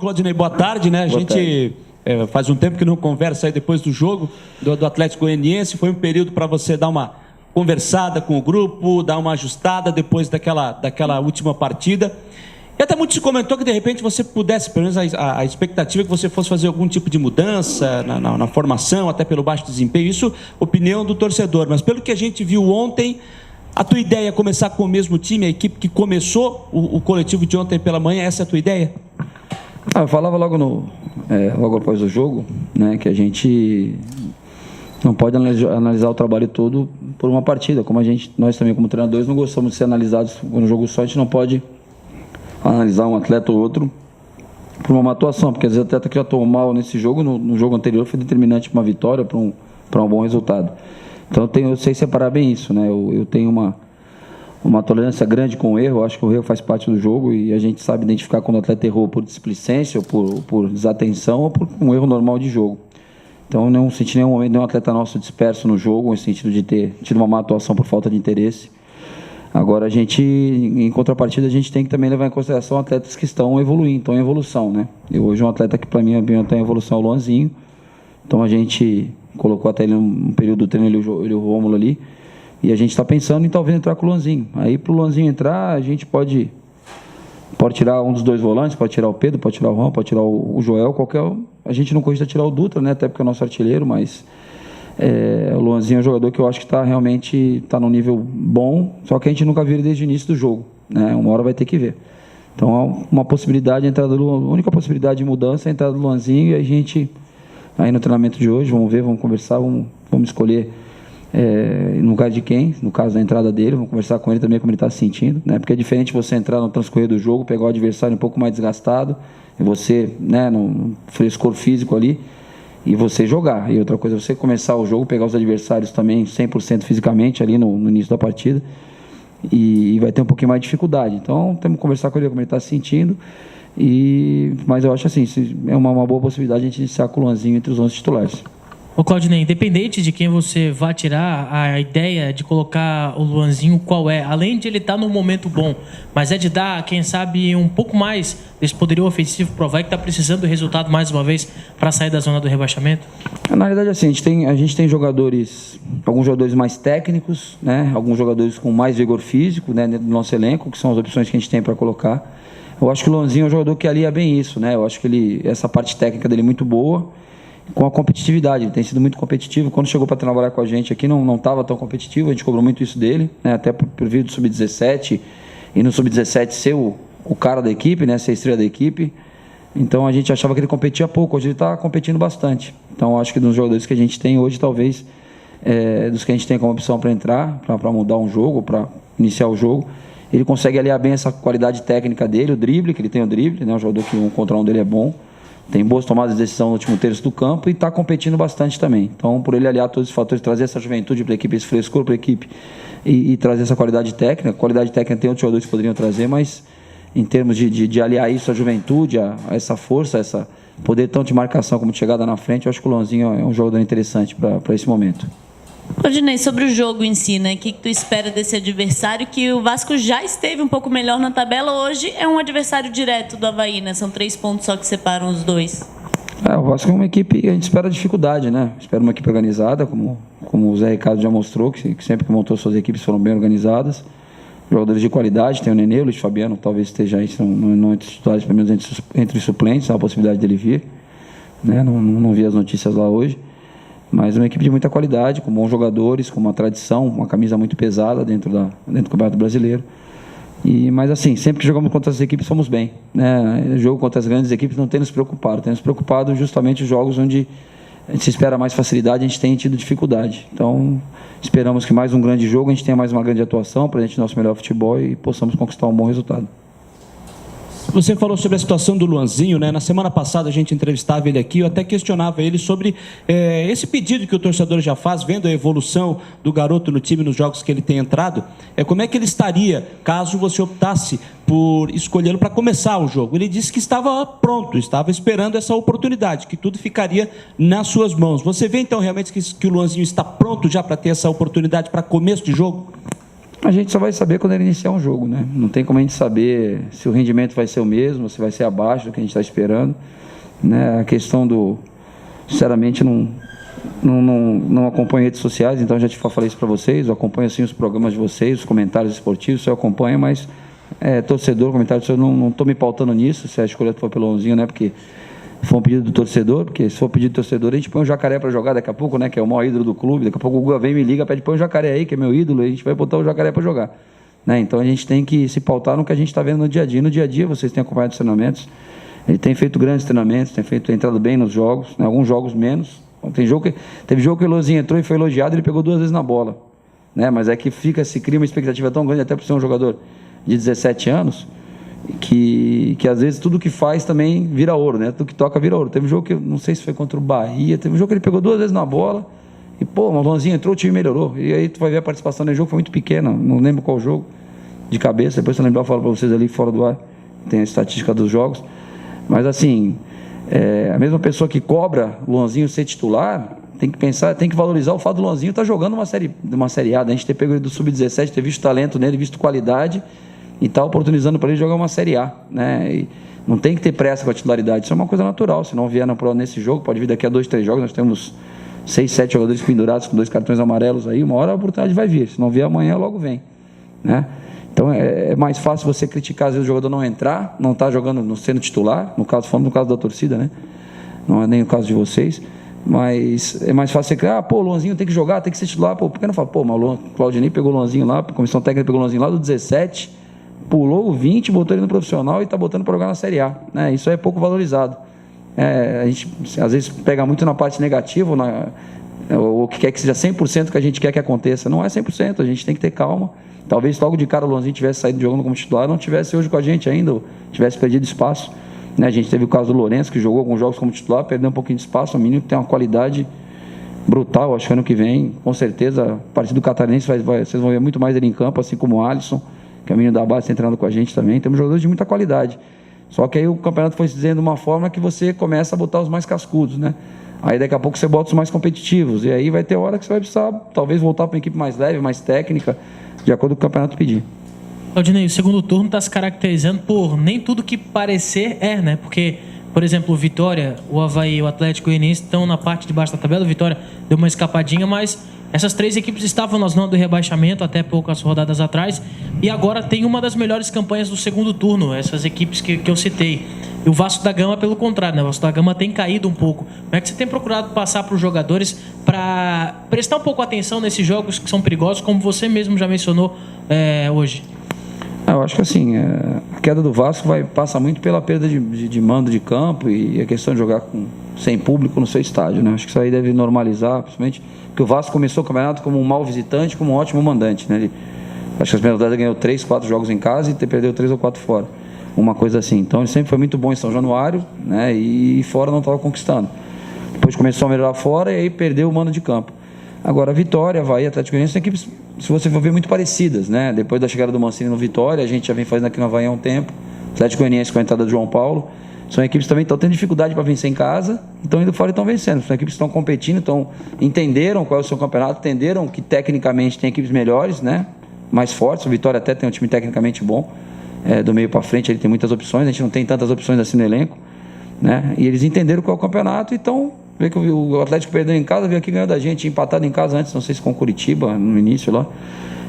Claudinei, boa tarde, né? A gente faz um tempo que não conversa aí depois do jogo do Atlético Goianiense. Foi um período para você dar uma conversada com o grupo, dar uma ajustada depois daquela última partida. E até muito se comentou que de repente você pudesse, pelo menos a expectativa é que você fosse fazer algum tipo de mudança na formação, até pelo baixo desempenho. Isso, opinião do torcedor. Mas pelo que a gente viu ontem, a tua ideia é começar com o mesmo time, a equipe que começou o coletivo de ontem pela manhã, essa é a tua ideia? Eu falava logo após o jogo, né, que a gente não pode analisar o trabalho todo por uma partida. Como nós também como treinadores não gostamos de ser analisados no jogo só, a gente não pode analisar um atleta ou outro por uma atuação, porque às vezes o atleta que já atuou mal nesse jogo, no jogo anterior, foi determinante para uma vitória, para um bom resultado. Então eu sei separar bem isso, né? Eu tenho uma tolerância grande com o erro. Eu acho que o erro faz parte do jogo e a gente sabe identificar quando o atleta errou por displicência, ou por desatenção, ou por um erro normal de jogo. Então não senti nenhum momento nenhum atleta nosso disperso no jogo, no sentido de ter tido uma má atuação por falta de interesse. Agora em contrapartida, a gente tem que também levar em consideração atletas que estão evoluindo, estão em evolução, né? Hoje um atleta que para mim está em evolução é o Luanzinho. Então a gente colocou até ele num período do treino, ele e o Rômulo ali, e a gente está pensando em talvez entrar com o Luanzinho. Aí para o Luanzinho entrar, a gente pode tirar um dos dois volantes, pode tirar o Pedro, pode tirar o Juan, pode tirar o Joel, a gente não cogita tirar o Dutra, né? Até porque é o nosso artilheiro, mas o Luanzinho é um jogador que eu acho que está num nível bom, só que a gente nunca viu ele desde o início do jogo, né? Uma hora vai ter que ver. Então, uma possibilidade, a única possibilidade de mudança é a entrada do Luanzinho, e a gente, aí no treinamento de hoje, vamos ver, vamos conversar, vamos escolher no lugar de quem, no caso da entrada dele, vamos conversar com ele também como ele está se sentindo, né? Porque é diferente você entrar no transcorrer do jogo, pegar o adversário um pouco mais desgastado, e você, né, no frescor físico ali, e você jogar. E outra coisa, você começar o jogo, pegar os adversários também 100% fisicamente ali no início da partida, e vai ter um pouquinho mais de dificuldade. Então temos que conversar com ele como ele está se sentindo, mas eu acho assim, é uma boa possibilidade de a gente iniciar com o Luanzinho entre os 11 titulares. Ô Claudinei, independente de quem você vai tirar, a ideia de colocar o Luanzinho qual é? Além de ele estar num momento bom, mas é de dar, quem sabe, um pouco mais desse poderio ofensivo, provar que está precisando do resultado mais uma vez para sair da zona do rebaixamento? Na realidade, assim, a gente tem alguns jogadores mais técnicos, né? Alguns jogadores com mais vigor físico, né, dentro do nosso elenco, que são as opções que a gente tem para colocar. Eu acho que o Luanzinho é um jogador que alia bem isso, né? Eu acho que essa parte técnica dele é muito boa, com a competitividade. Ele tem sido muito competitivo. Quando chegou para trabalhar com a gente aqui, não estava tão competitivo, a gente cobrou muito isso dele, né? Até por vir do Sub-17, e no Sub-17 ser o cara da equipe, né? Ser a estrela da equipe. Então a gente achava que ele competia pouco, hoje ele está competindo bastante. Então acho que dos jogadores que a gente tem hoje, talvez, dos que a gente tem como opção para entrar, para mudar um jogo, para iniciar o jogo, ele consegue aliar bem essa qualidade técnica dele, o drible, que ele tem o drible, né? Um jogador que 1 contra 1 dele é bom, tem boas tomadas de decisão no último terço do campo e está competindo bastante também. Então, por ele aliar todos os fatores, trazer essa juventude para a equipe, esse frescor para a equipe e trazer essa qualidade técnica. Qualidade técnica tem outros jogadores que poderiam trazer, mas em termos de aliar isso à juventude, a essa força, a essa poder tanto de marcação como de chegada na frente, eu acho que o Luanzinho é um jogador interessante para esse momento. Claudinei, sobre o jogo em si, né? O que tu espera desse adversário, que o Vasco já esteve um pouco melhor na tabela, hoje é um adversário direto do Avaí, né? São 3 pontos só que separam os dois. O Vasco é uma equipe que a gente espera dificuldade, né? Espera uma equipe organizada, como o Zé Ricardo já mostrou, que sempre que montou suas equipes foram bem organizadas. Jogadores de qualidade, tem o Nenê, o Luiz Fabiano, talvez esteja aí, não entre os titulares, pelo menos entre os suplentes, há a possibilidade dele vir, né? Não vi as notícias lá hoje. Mas uma equipe de muita qualidade, com bons jogadores, com uma tradição, uma camisa muito pesada dentro do Campeonato Brasileiro. Mas assim, sempre que jogamos contra as equipes, fomos bem, né? Jogo contra as grandes equipes não tem nos preocupado. Tem nos preocupado justamente os jogos onde a gente se espera mais facilidade, a gente tem tido dificuldade. Então, esperamos que mais um grande jogo, a gente tenha mais uma grande atuação para a gente nosso melhor futebol e possamos conquistar um bom resultado. Você falou sobre a situação do Luanzinho, né? Na semana passada a gente entrevistava ele aqui, eu até questionava ele sobre esse pedido que o torcedor já faz, vendo a evolução do garoto no time nos jogos que ele tem entrado, como é que ele estaria caso você optasse por escolhê-lo para começar o jogo? Ele disse que estava pronto, estava esperando essa oportunidade, que tudo ficaria nas suas mãos. Você vê então realmente que o Luanzinho está pronto já para ter essa oportunidade para começo de jogo? A gente só vai saber quando ele iniciar um jogo, né? Não tem como a gente saber se o rendimento vai ser o mesmo, se vai ser abaixo do que a gente está esperando, né? A questão do... Sinceramente, não acompanho redes sociais, então já falei isso para vocês, eu acompanho assim os programas de vocês, os comentários esportivos, eu acompanho, mas torcedor, comentário do torcedor, não estou me pautando nisso, se a escolha for pelo Luanzinho, né? Porque foi um pedido do torcedor, porque se for pedido do torcedor, a gente põe o Jacaré para jogar daqui a pouco, né? Que é o maior ídolo do clube. Daqui a pouco o Guga vem, me liga, pede, põe o Jacaré aí, que é meu ídolo, e a gente vai botar o Jacaré para jogar. Né? Então a gente tem que se pautar no que a gente está vendo no dia a dia. No dia a dia, vocês têm acompanhado os treinamentos. Ele tem feito grandes treinamentos, tem entrado bem nos jogos, né? Alguns jogos menos. Teve jogo que o Luanzinho entrou e foi elogiado, ele pegou 2 vezes na bola. Né? Mas é que se cria uma expectativa tão grande, até por ser um jogador de 17 anos, que às vezes tudo que faz também vira ouro, né? Tudo que toca vira ouro. Teve um jogo que, não sei se foi contra o Bahia, teve um jogo que ele pegou 2 vezes na bola e, o Luanzinho entrou, o time melhorou. E aí tu vai ver a participação no jogo, foi muito pequena, não lembro qual jogo, de cabeça, depois se eu lembrar eu falo para vocês ali fora do ar, tem a estatística dos jogos. Mas assim, a mesma pessoa que cobra o Luanzinho ser titular, tem que pensar, tem que valorizar o fato do Luanzinho estar jogando uma série A, a gente ter pego ele do Sub-17, ter visto talento nele, visto qualidade, e está oportunizando para ele jogar uma Série A, né? E não tem que ter pressa com a titularidade, isso é uma coisa natural. Se não vier nesse jogo, pode vir daqui a 2, 3 jogos, nós temos 6, 7 jogadores pendurados com 2 cartões amarelos aí, uma hora a oportunidade vai vir, se não vier amanhã, logo vem, né? Então é mais fácil você criticar, às vezes o jogador não entrar, não está jogando, não sendo titular, falando no caso da torcida, né? Não é nem o caso de vocês, mas é mais fácil você criar, o Luanzinho tem que jogar, tem que ser titular, por que não fala, mas o Claudinei pegou o Luanzinho lá, a comissão técnica pegou o Luanzinho lá do 17, pulou o 20, botou ele no profissional e está botando para jogar na Série A. Né? Isso é pouco valorizado. A gente, às vezes, pega muito na parte negativa, ou que quer que seja 100% que a gente quer que aconteça. Não é 100%, a gente tem que ter calma. Talvez logo de cara o Luanzinho tivesse saído jogando como titular, não tivesse hoje com a gente ainda, ou tivesse perdido espaço. Né? A gente teve o caso do Lourenço, que jogou alguns jogos como titular, perdeu um pouquinho de espaço, o menino que tem uma qualidade brutal. Acho que ano que vem, com certeza, a partir do Catarinense, vocês vão ver muito mais ele em campo, assim como o Alisson, que é o menino da base, está treinando com a gente também. Temos jogadores de muita qualidade. Só que aí o campeonato foi se dizendo de uma forma que você começa a botar os mais cascudos, né? Aí daqui a pouco você bota os mais competitivos. E aí vai ter hora que você vai precisar, talvez, voltar para uma equipe mais leve, mais técnica, de acordo com o campeonato pedir. Claudinei, o segundo turno está se caracterizando por nem tudo que parecer né? Porque, por exemplo, o Vitória, o Avaí e o Atlético Goianiense estão na parte de baixo da tabela. O Vitória deu uma escapadinha, mas essas 3 equipes estavam na zona do rebaixamento até poucas rodadas atrás e agora tem uma das melhores campanhas do segundo turno, essas equipes que eu citei. E o Vasco da Gama, pelo contrário, né? O Vasco da Gama tem caído um pouco. Como é que você tem procurado passar para os jogadores para prestar um pouco atenção nesses jogos que são perigosos, como você mesmo já mencionou hoje? Eu acho que assim, a queda do Vasco passa muito pela perda de mando de campo e a questão de jogar sem público no seu estádio, né? Acho que isso aí deve normalizar, principalmente porque o Vasco começou o campeonato como um mau visitante, como um ótimo mandante, né? Acho que as primeiras rodadas ganhou 3, 4 jogos em casa e perdeu 3 ou 4 fora, uma coisa assim. Então ele sempre foi muito bom em São Januário, né? E fora não estava conquistando. Depois começou a melhorar fora e aí perdeu o mando de campo. Agora, Vitória, Avaí, Atlético Goianiense são equipes, se você for ver, muito parecidas, né? Depois da chegada do Mancini no Vitória, a gente já vem fazendo aqui no Avaí há um tempo. Atlético Goianiense com a entrada do João Paulo. São equipes que também estão tendo dificuldade para vencer em casa, estão indo fora e estão vencendo. São equipes que estão competindo, entenderam qual é o seu campeonato, entenderam que tecnicamente tem equipes melhores, né? Mais fortes. O Vitória até tem um time tecnicamente bom, do meio para frente ele tem muitas opções, a gente não tem tantas opções assim no elenco, né? E eles entenderam qual é o campeonato e estão... Vê que o Atlético perdeu em casa, veio aqui ganhou da gente, empatado em casa antes, não sei se com o Curitiba, no início lá.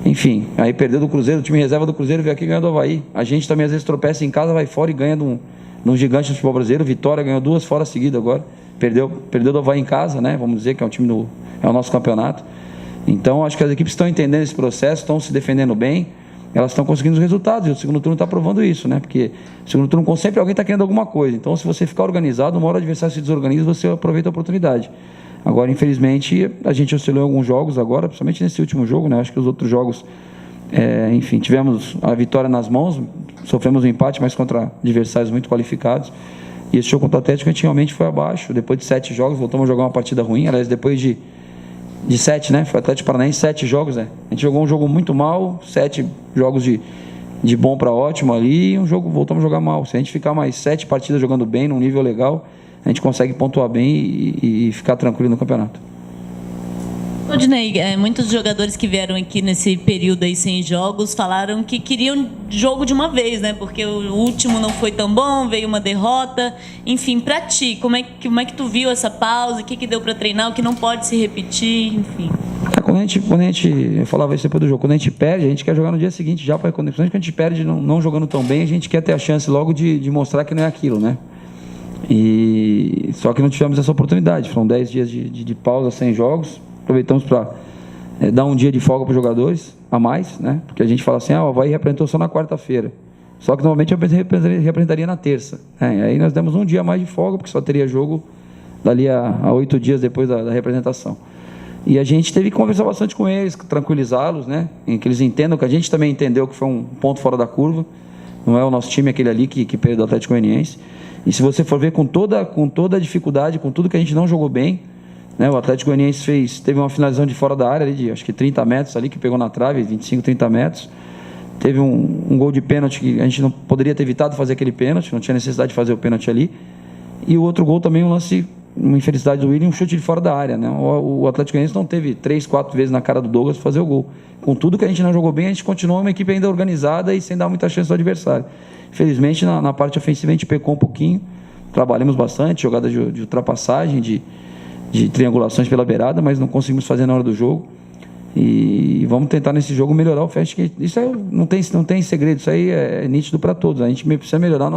Enfim, aí perdeu do Cruzeiro, o time reserva do Cruzeiro veio aqui e ganhou do Avaí. A gente também às vezes tropeça em casa, vai fora e ganha de um gigante do futebol brasileiro. Vitória ganhou 2 fora seguida agora. Perdeu do Avaí em casa, né? Vamos dizer que é um time é o nosso campeonato. Então acho que as equipes estão entendendo esse processo, estão se defendendo bem. Elas estão conseguindo os resultados e o segundo turno está provando isso, né? Porque o segundo turno, sempre alguém está querendo alguma coisa. Então, se você ficar organizado, uma hora o adversário se desorganiza, você aproveita a oportunidade. Agora, infelizmente, a gente oscilou em alguns jogos agora, principalmente nesse último jogo, né? Acho que os outros jogos, enfim, tivemos a vitória nas mãos, sofremos um empate, mas contra adversários muito qualificados. E esse jogo contra o Atlético, a gente realmente foi abaixo. Depois de 7 jogos, voltamos a jogar uma partida ruim. Aliás, depois de 7, né? Foi o Atlético Paranaense, 7 jogos, né? A gente jogou um jogo muito mal, 7 jogos de bom para ótimo ali, e voltamos a jogar mal. Se a gente ficar mais 7 partidas jogando bem, num nível legal, a gente consegue pontuar bem e ficar tranquilo no campeonato. Odinei, muitos jogadores que vieram aqui nesse período aí sem jogos falaram que queriam jogo de uma vez, né? Porque o último não foi tão bom, veio uma derrota. Enfim, pra ti, como é que tu viu essa pausa? O que deu pra treinar? O que não pode se repetir? Enfim. Quando a gente, eu falava isso depois do jogo, quando a gente perde, a gente quer jogar no dia seguinte já, principalmente quando a gente perde não jogando tão bem, a gente quer ter a chance logo de mostrar que não é aquilo, né? Só que não tivemos essa oportunidade, foram 10 dias de pausa sem jogos, aproveitamos para dar um dia de folga para os jogadores, a mais, né? Porque a gente fala assim, o Avaí representou só na quarta-feira, só que normalmente eu representaria na terça, né? Aí nós demos um dia a mais de folga, porque só teria jogo dali a 8 dias depois da representação. E a gente teve que conversar bastante com eles, tranquilizá-los, né? Em que eles entendam que a gente também entendeu que foi um ponto fora da curva, não é o nosso time aquele ali que perdeu o Atlético Goianiense. E se você for ver com toda a dificuldade, com tudo que a gente não jogou bem, né? O Atlético Goianiense teve uma finalização de fora da área, ali de acho que 30 metros ali, que pegou na trave, 25, 30 metros. Teve um gol de pênalti que a gente não poderia ter evitado fazer aquele pênalti, não tinha necessidade de fazer o pênalti ali. E o outro gol também, um lance, uma infelicidade do William, um chute de fora da área, né? O Atlético Goianiense não teve 3, 4 vezes na cara do Douglas para fazer o gol. Com tudo que a gente não jogou bem, a gente continuou uma equipe ainda organizada e sem dar muita chance ao adversário. Infelizmente, na parte ofensiva a gente pecou um pouquinho, trabalhamos bastante, jogadas de ultrapassagem, de triangulações pela beirada, mas não conseguimos fazer na hora do jogo. E vamos tentar nesse jogo melhorar o Fest, que isso aí não tem segredo, isso aí é nítido para todos. A gente precisa melhorar a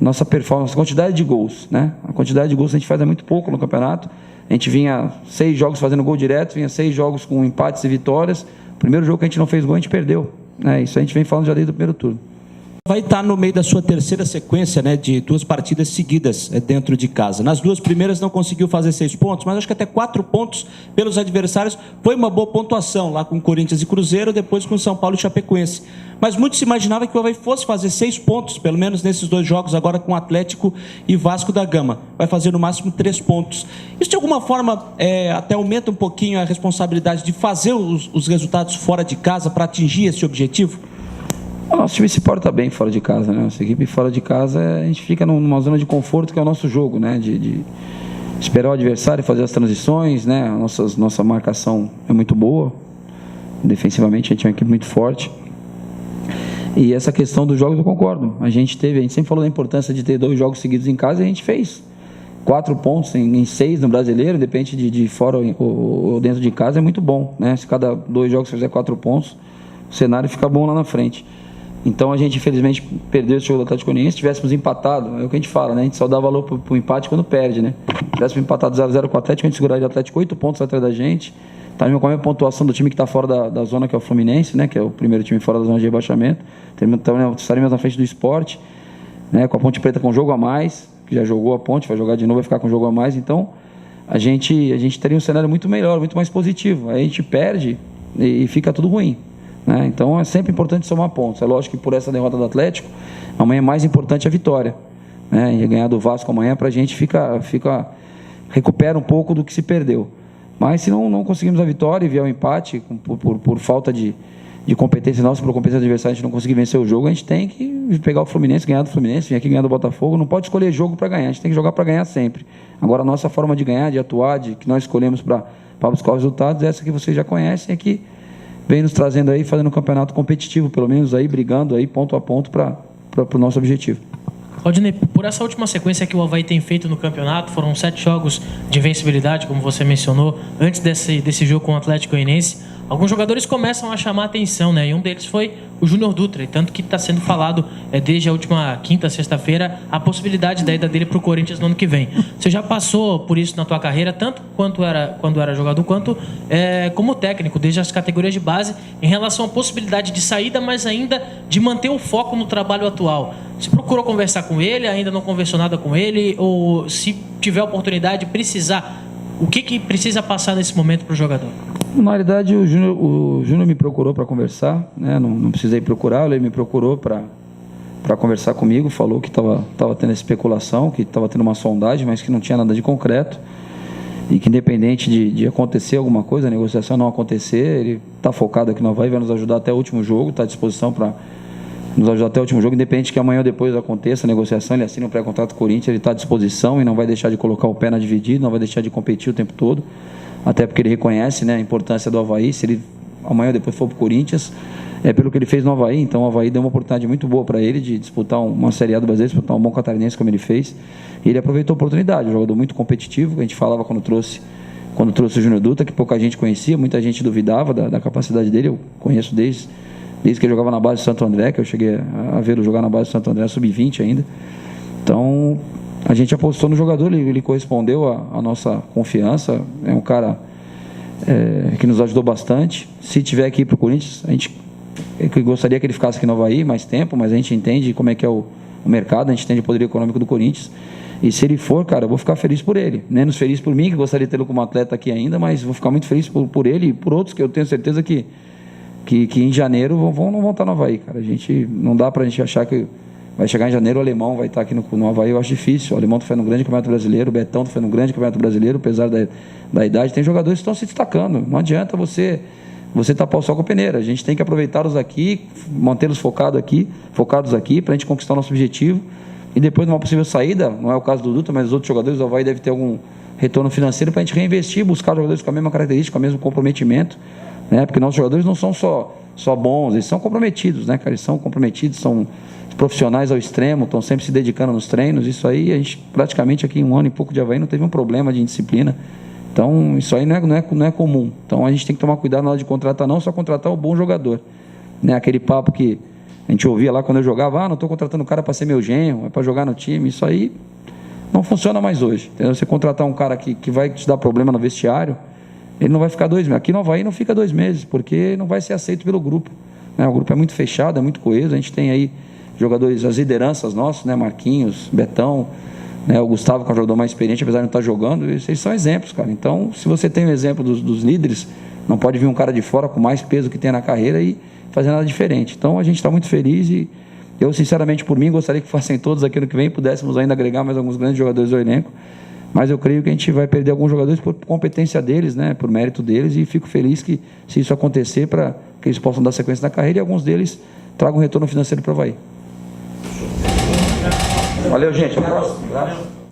nossa performance, a quantidade de gols, né? A quantidade de gols a gente faz é muito pouco no campeonato. A gente vinha 6 jogos fazendo gol direto, vinha 6 jogos com empates e vitórias. O primeiro jogo que a gente não fez gol, a gente perdeu, né? Isso a gente vem falando já desde o primeiro turno. Vai estar no meio da sua terceira sequência, né, de 2 partidas seguidas dentro de casa. Nas 2 primeiras não conseguiu fazer 6 pontos, mas acho que até 4 pontos pelos adversários foi uma boa pontuação, lá com Corinthians e Cruzeiro, depois com São Paulo e Chapecoense. Mas muito se imaginava que o Avaí fosse fazer 6 pontos, pelo menos nesses 2 jogos, agora com Atlético e Vasco da Gama. Vai fazer no máximo 3 pontos. Isso de alguma forma até aumenta um pouquinho a responsabilidade de fazer os resultados fora de casa para atingir esse objetivo? O nosso time se porta bem fora de casa, né? Nossa equipe fora de casa, a gente fica numa zona de conforto que é o nosso jogo, né? De esperar o adversário fazer as transições, né? Nossa marcação é muito boa, defensivamente a gente é uma equipe muito forte. E essa questão dos jogos eu concordo. A gente sempre falou da importância de ter 2 jogos seguidos em casa e a gente fez 4 pontos em 6 no Brasileiro, independente de fora ou dentro de casa, é muito bom, né? Se cada 2 jogos fizer 4 pontos, o cenário fica bom lá na frente. Então a gente infelizmente perdeu esse jogo do Atlético Goianiense. Se tivéssemos empatado, é o que a gente fala, né? A gente só dá valor pro empate quando perde, né? Se tivéssemos empatado 0-0 com o Atlético, a gente seguraria o Atlético 8 pontos atrás da gente. Tá com a mesma pontuação do time que está fora da zona, que é o Fluminense, né? Que é o primeiro time fora da zona de rebaixamento. Estaremos na frente do Sport, né? Com a Ponte Preta com jogo a mais, que já jogou a Ponte, vai jogar de novo, vai ficar com jogo a mais. Então a gente teria um cenário muito melhor, muito mais positivo. Aí a gente perde e fica tudo ruim, né? Então é sempre importante somar pontos. É lógico que por essa derrota do Atlético, amanhã é mais importante a vitória, né? E ganhar do Vasco amanhã para a gente recupera um pouco do que se perdeu. Mas se não conseguimos a vitória e vier o empate por falta de competência nossa, por competência do adversário, a gente não conseguir vencer o jogo, a gente tem que pegar o Fluminense, ganhar do Fluminense, vir aqui ganhar do Botafogo. Não pode escolher jogo para ganhar, a gente tem que jogar para ganhar sempre. Agora a nossa forma de ganhar, de atuar, que nós escolhemos para buscar os resultados, é essa que vocês já conhecem, é que vem nos trazendo aí, fazendo um campeonato competitivo, pelo menos aí, brigando aí ponto a ponto para o nosso objetivo. Odinei, por essa última sequência que o Avaí tem feito no campeonato, foram 7 jogos de invencibilidade, como você mencionou, antes desse jogo com o Atlético Goianiense. Alguns jogadores começam a chamar a atenção, né? E um deles foi o Júnior Dutra, e tanto que está sendo falado desde a última quinta, sexta-feira, a possibilidade da ida dele para o Corinthians no ano que vem. Você já passou por isso na tua carreira, tanto quando era jogador, quanto como técnico, desde as categorias de base, em relação à possibilidade de saída, mas ainda de manter o foco no trabalho atual. Você procurou conversar com ele, ainda não conversou nada com ele, ou se tiver oportunidade, precisar, o que precisa passar nesse momento para o jogador? Na realidade, o Júnior me procurou para conversar, né? Não precisei procurá-lo, ele me procurou para conversar comigo, falou que estava tendo especulação, que estava tendo uma sondagem, mas que não tinha nada de concreto, e que independente de acontecer alguma coisa, a negociação não acontecer, ele está focado aqui no Avaí, vai nos ajudar até o último jogo, está à disposição para nos ajudar até o último jogo, independente que amanhã ou depois aconteça a negociação, ele assina um pré-contrato com o Corinthians, ele está à disposição e não vai deixar de colocar o pé na dividida, não vai deixar de competir o tempo todo. até porque ele reconhece, né, a importância do Avaí. Se ele amanhã ou depois for para o Corinthians, é pelo que ele fez no Avaí. Então o Avaí deu uma oportunidade muito boa para ele de disputar uma Série A do Brasileiro, disputar um bom catarinense como ele fez. E ele aproveitou a oportunidade, um jogador muito competitivo, que a gente falava quando trouxe o Júnior Dutra, que pouca gente conhecia, muita gente duvidava da capacidade dele. Eu conheço desde que ele jogava na base do Santo André, que eu cheguei a vê-lo jogar na base do Santo André, sub-20 ainda. Então, a gente apostou no jogador, ele correspondeu à nossa confiança. É um cara que nos ajudou bastante. Se tiver aqui para o Corinthians, a gente gostaria que ele ficasse aqui no Avaí mais tempo, mas a gente entende como é que é o mercado, a gente entende o poder econômico do Corinthians. E se ele for, cara, eu vou ficar feliz por ele. Menos feliz por mim, que gostaria de tê-lo como atleta aqui ainda, mas vou ficar muito feliz por ele e por outros que eu tenho certeza que em janeiro não vão estar no Avaí, cara. Não dá pra gente achar que vai chegar em janeiro o Alemão vai estar aqui no Avaí, eu acho difícil. O Alemão está fazendo um grande campeonato brasileiro, o Betão está fazendo um grande campeonato brasileiro, apesar da idade. Tem jogadores que estão se destacando. Não adianta você tapar o sol com a peneira. A gente tem que aproveitá-los aqui, mantê-los focados aqui, para a gente conquistar o nosso objetivo. E depois de uma possível saída, não é o caso do Dutra, mas os outros jogadores do Avaí devem ter algum retorno financeiro para a gente reinvestir, buscar jogadores com a mesma característica, com o mesmo comprometimento, né? Porque nossos jogadores não são só bons, eles são comprometidos, né, cara? Eles são comprometidos, são profissionais ao extremo, estão sempre se dedicando nos treinos. Isso aí, a gente praticamente aqui em um ano e pouco de Avaí não teve um problema de indisciplina. Então, isso aí não é comum. Então, a gente tem que tomar cuidado na hora de contratar, não só contratar o bom jogador, né? Aquele papo que a gente ouvia lá quando eu jogava, não estou contratando o cara para ser meu genro, é para jogar no time. Isso aí não funciona mais hoje. Entendeu? Você contratar um cara que vai te dar problema no vestiário, ele não vai ficar 2 meses. Aqui no Avaí não fica 2 meses, porque não vai ser aceito pelo grupo, né? O grupo é muito fechado, é muito coeso. A gente tem aí jogadores, as lideranças nossas, né? Marquinhos, Betão, né? O Gustavo, que é um jogador mais experiente, apesar de não estar jogando. Esses são exemplos, cara. Então, se você tem o exemplo dos líderes, não pode vir um cara de fora com mais peso que tem na carreira e fazer nada diferente. Então, a gente está muito feliz e eu, sinceramente, por mim, gostaria que fossem todos aqui no que vem, pudéssemos ainda agregar mais alguns grandes jogadores ao elenco, mas eu creio que a gente vai perder alguns jogadores por competência deles, né, por mérito deles, e fico feliz que, se isso acontecer, para que eles possam dar sequência na carreira e alguns deles tragam um retorno financeiro para o Avaí. Valeu, gente. Até a próxima.